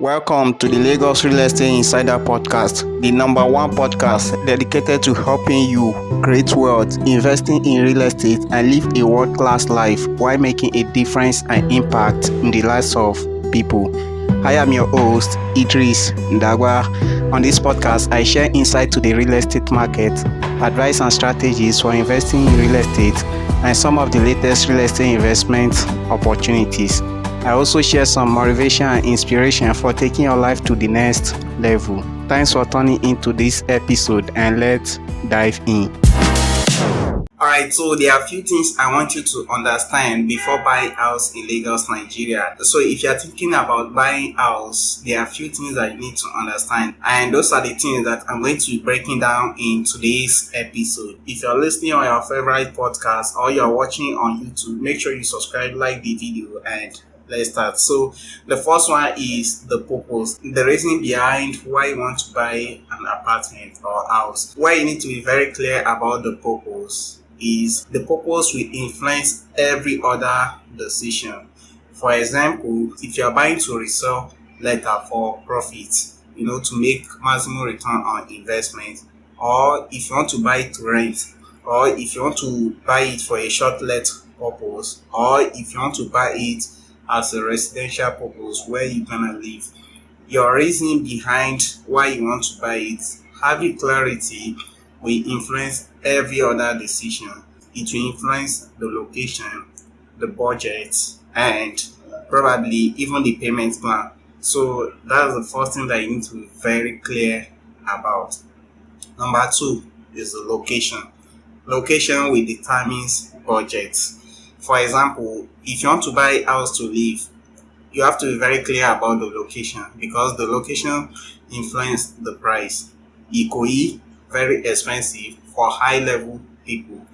Welcome to the Lagos Real Estate Insider Podcast, the number one podcast dedicated to helping you create wealth, investing in real estate, and live a world-class life while making a difference and impact in the lives of people. I am your host, Idris Ndagba. On this podcast, I share insight to the real estate market, advice and strategies for investing in real estate, and some of the latest real estate investment opportunities. I also share some motivation and inspiration for taking your life to the next level. Thanks for tuning into this episode, and let's dive in. Alright, so there are a few things I want you to understand before buying house in Lagos, Nigeria. So if you're thinking about buying house, there are a few things that you need to understand. And those are the things that I'm going to be breaking down in today's episode. If you're listening on your favorite podcast or you're watching on YouTube, make sure you subscribe, like the video, and let's start. So the first one is the purpose, the reason behind why you want to buy an apartment or house. Why you need to be very clear about the purpose is the purpose will influence every other decision. For example, if you are buying to resell later for profit, to make maximum return on investment, or if you want to buy it to rent, or if you want to buy it for a short-let purpose, or if you want to buy it as a residential purpose where you're gonna live, your reason behind why you want to buy it, having clarity will influence every other decision. It will influence the location, the budget, and probably even the payment plan. So that's the first thing that you need to be very clear about. Number two is the location. Location will determine budget. For example, if you want to buy a house to live, you have to be very clear about the location because the location influences the price. Ikoyi, very expensive for high-level people.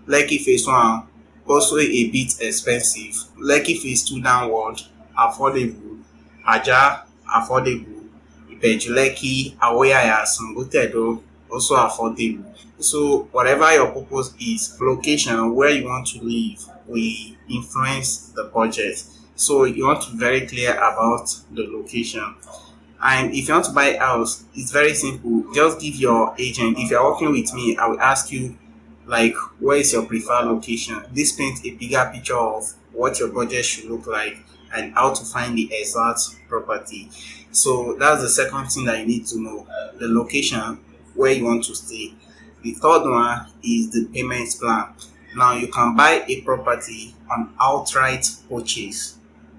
Lekki phase 1, also a bit expensive. Lekki phase 2 downward, affordable. Ajah, affordable. Ibeju, Lekki, Aweyaya, Sambutedo, also affordable. So whatever your purpose is, location, where you want to live, will influence the budget. So you want to be very clear about the location. And if you want to buy a house, it's very simple. Just give your agent. If you're working with me, I will ask you, where is your preferred location? This paints a bigger picture of what your budget should look like and how to find the exact property. So that's the second thing that you need to know, the location, where you want to stay. The third one is the payment plan. Now you can buy a property on outright purchase,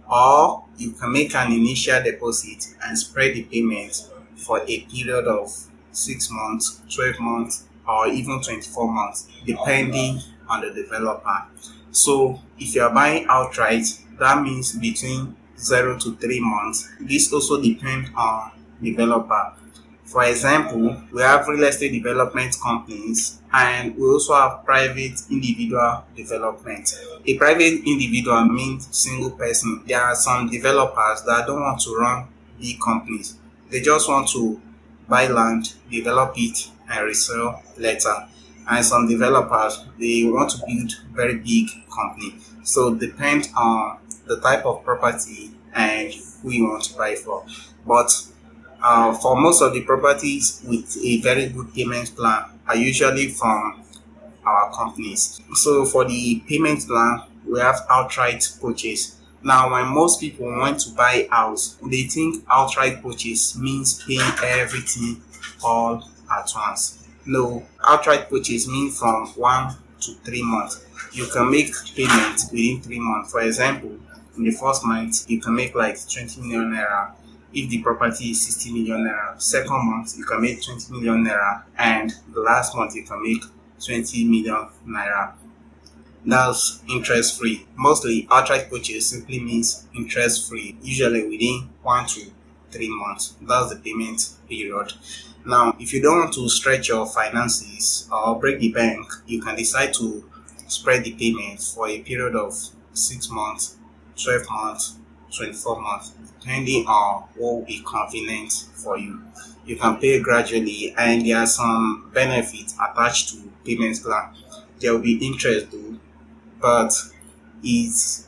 or you can make an initial deposit and spread the payment for a period of 6 months, 12 months, or even 24 months, depending on the developer. So if you are buying outright, that means between 0 to 3 months. This also depends on developer. For example, we have real estate development companies and we also have private individual development. A private individual means single person. There are some developers that don't want to run big companies. They just want to buy land, develop it, and resell later. And some developers, they want to build very big company. So it depends on the type of property and who you want to buy for. But for most of the properties with a very good payment plan are usually from our companies. So for the payment plan, we have outright purchase. Now, when most people want to buy a house, they think outright purchase means paying everything all at once. No, outright purchase means from 1 to 3 months. You can make payments within 3 months. For example, in the first month, you can make 20 million naira. If the property is 60 million naira, second month you can make 20 million naira, and the last month you can make 20 million naira. That's interest free. Mostly outright purchase simply means interest free, usually within 1 to 3 months. That's the payment period. Now, if you don't want to stretch your finances or break the bank, you can decide to spread the payment for a period of 6 months, 12 months, 24 months, depending on what will be convenient for you. You can pay gradually, and there are some benefits attached to payment plan. There will be interest though, but it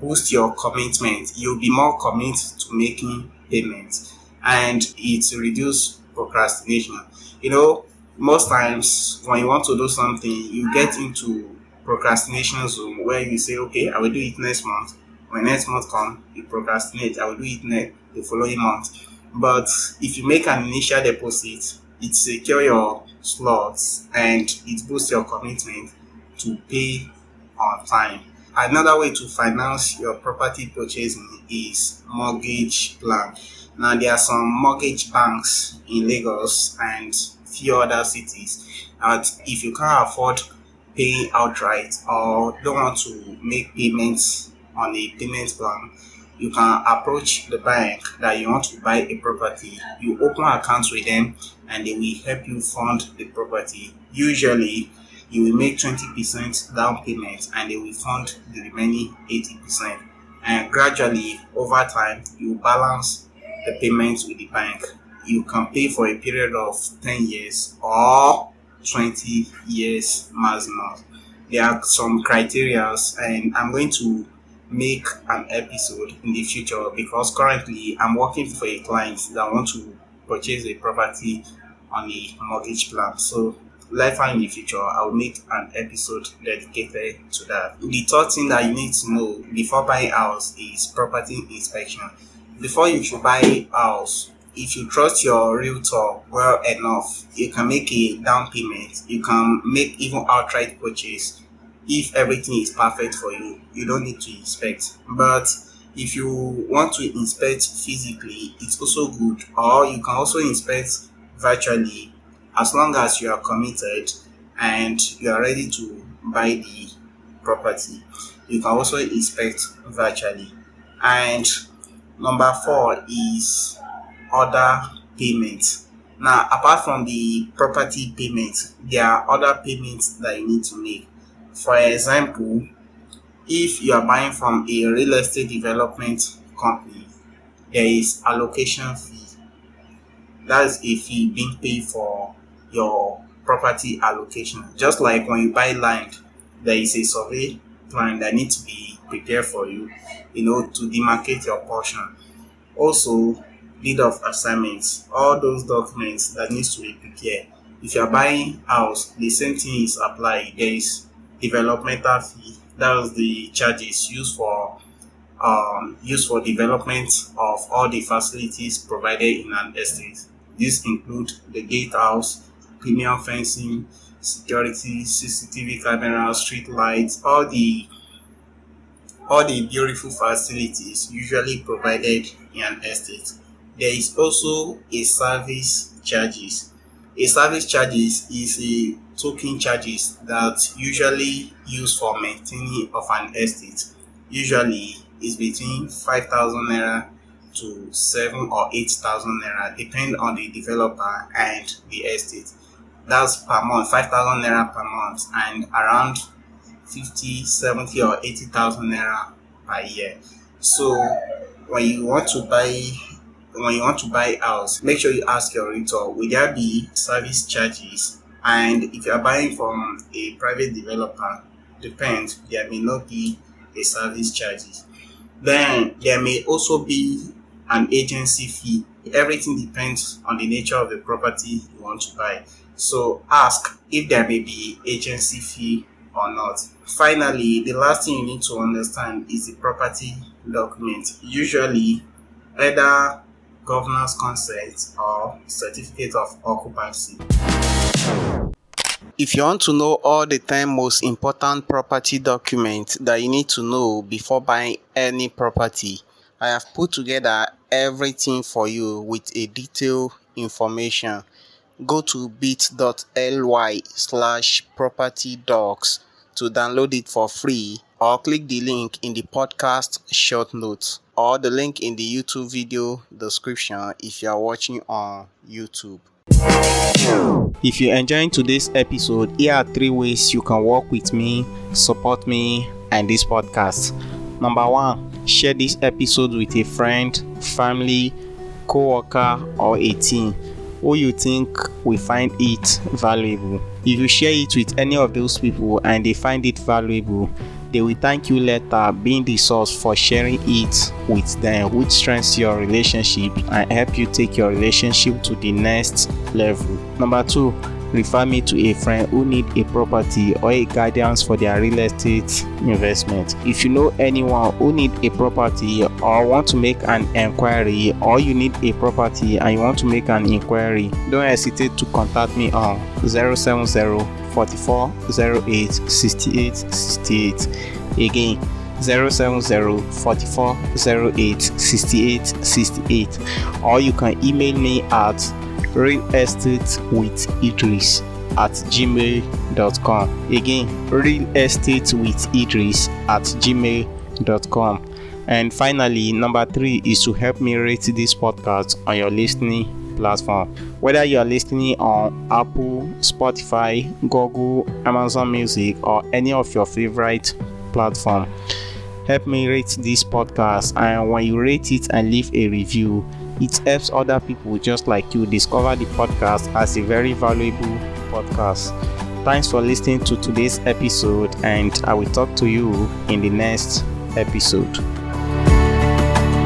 boosts your commitment. You'll be more committed to making payment, and it reduces procrastination. Most times when you want to do something, you get into procrastination zone where you say, okay, I will do it next month. When next month comes, you procrastinate, I will do it the following month. But if you make an initial deposit, it secures your slots and it boosts your commitment to pay on time. Another way to finance your property purchasing is mortgage plan. Now, there are some mortgage banks in Lagos and few other cities that if you can't afford paying outright or don't want to make payments on a payment plan, you can approach the bank that you want to buy a property. You open accounts with them and they will help you fund the property. Usually, you will make 20% down payment and they will fund the remaining 80%. And gradually, over time, you balance the payments with the bank. You can pay for a period of 10 years or 20 years maximum. There are some criteria, and I'm going to make an episode in the future because currently I'm working for a client that want to purchase a property on a mortgage plan. So later in the future, I'll make an episode dedicated to that. The third thing that you need to know before buying a house is property inspection. Before you should buy a house, if you trust your realtor well enough, you can make a down payment. You can make even outright purchase. If everything is perfect for you, you don't need to inspect. But if you want to inspect physically, it's also good. Or you can also inspect virtually as long as you are committed and you are ready to buy the property. You can also inspect virtually. And number 4 is other payments. Now, apart from the property payment, there are other payments that you need to make. For example, if you are buying from a real estate development company, there is allocation fee. That is a fee being paid for your property allocation. Just like when you buy land, there is a survey plan that needs to be prepared for you, to demarcate your portion. Also, deed of assignments, all those documents that needs to be prepared. If you are buying house, the same thing is applied. There is developmental fee. That is the charges used for development of all the facilities provided in an estate. These include the gatehouse, premium fencing, security, CCTV cameras, street lights, all the beautiful facilities usually provided in an estate. There is also a service charges. A service charges is a token charges that usually used for maintaining of an estate. Usually is between 5,000 naira to 7 or 8,000 naira, depending on the developer and the estate. That's per month, 5,000 naira per month, and around 50, 70 or 80,000 naira per year. So when you want to buy house, make sure you ask your realtor, will there be service charges? And if you are buying from a private developer, depends, there may not be a service charges. Then there may also be an agency fee. Everything depends on the nature of the property you want to buy. So ask if there may be agency fee or not. Finally, the last thing you need to understand is the property document. Usually either governor's consent or certificate of occupancy. If you want to know all the 10 most important property documents that you need to know before buying any property, I have put together everything for you with a detailed information. Go to bit.ly/propertydocs to download it for free, or click the link in the podcast short notes or the link in the YouTube video description if you are watching on YouTube. If you're enjoying today's episode, here are 3 ways you can work with me, support me, and this podcast. Number 1, share this episode with a friend, family, co-worker, or a team who you think will find it valuable. If you share it with any of those people and they find it valuable, They will thank you later, being the source for sharing it with them, which strengthens your relationship and help you take your relationship to the next level. Number 2, refer me to a friend who need a property or a guidance for their real estate investment. If you know anyone who need a property or want to make an inquiry, or you need a property and you want to make an inquiry, don't hesitate to contact me on 070 44 08 68 68. Again, 070 44 08 68 68. Or you can email me at realestatewithidris@gmail.com. Again, realestatewithidris@gmail.com. And finally, number 3 is to help me rate this podcast on your listening platform. Whether you are listening on Apple, Spotify, Google, Amazon Music, or any of your favorite platform, help me rate this podcast. And when you rate it and leave a review, it helps other people just like you discover the podcast as a very valuable podcast. Thanks for listening to today's episode, and I will talk to you in the next episode.